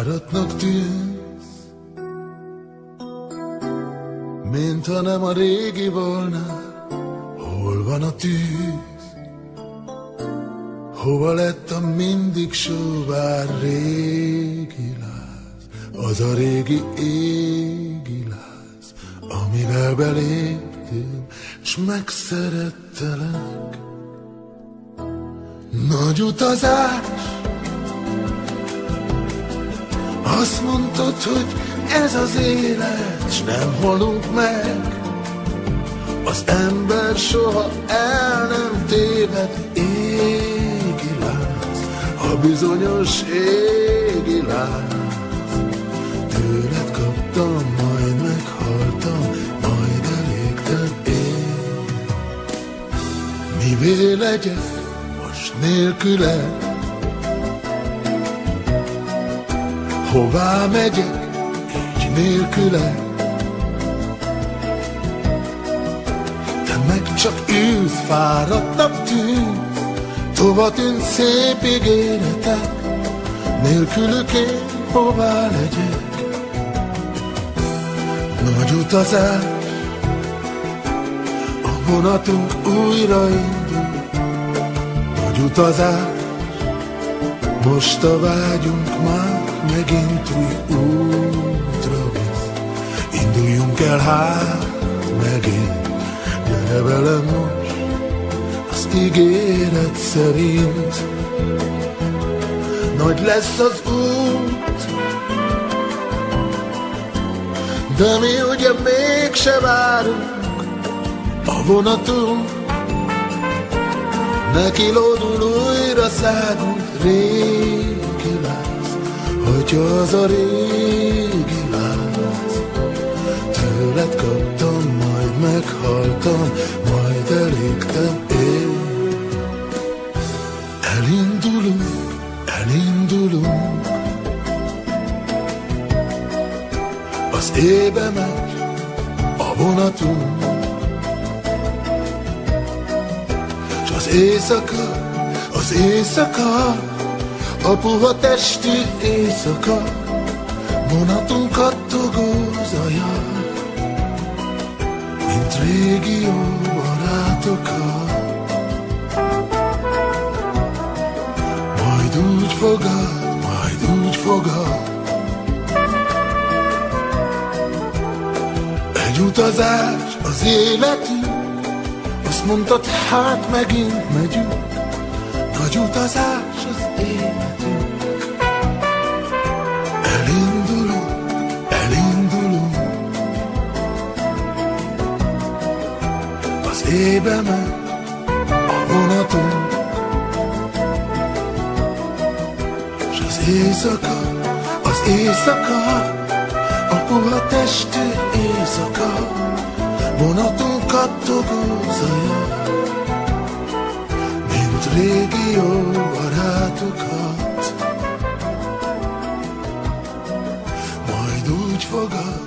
Fáradtnak tűnsz, mint ha nem a régi volna. Hol van a tűz? Hova lett a mindig sóvár régi láz? Az a régi égi láz, amivel beléptél, s megszerettelek. Nagy utazás, azt mondtad, hogy ez az élet, s nem halunk meg. Az ember soha el nem téved, égi láz, a bizonyos égi láz. Tőled kaptam, majd meghaltam, majd elégtem én. Mivé legyek most nélküled? Hová megyek így nélküled? Te meg csak ülsz, fáradtnak tűnsz, tova tűnt szép ígéretek, nélkülük én hová legyek? Nagy utazás, a vonatunk újraindul. Nagy utazás, most a vágyunk már megint új útra visz. Induljunk el hát megint, gyere velem most az ígéret szerint. Nagy lesz az út, de mi ugye mégse várunk. A vonatunk neki lódul, újra szágult régi láz, hogyha az a régi láz. Tőled kaptam, majd meghaltam, majd elégtem én. Elindulunk, elindulunk, az éjbe megy a vonatunk. Az éjszaka, a puha testű éjszaka, vonatunk kattogó zaja, mint régi jó barátokat. Majd úgy fogad, egy utazás az életünk. Azt mondtad, hát megint megyünk, nagy utazás az életünk. Elindulunk, elindulunk, az éjbe megy a vonatunk. S az éjszaka, a puha testű éjszaka, vonatunk kattogó zaja, mint régi jó barátokat. Majd úgy fogad,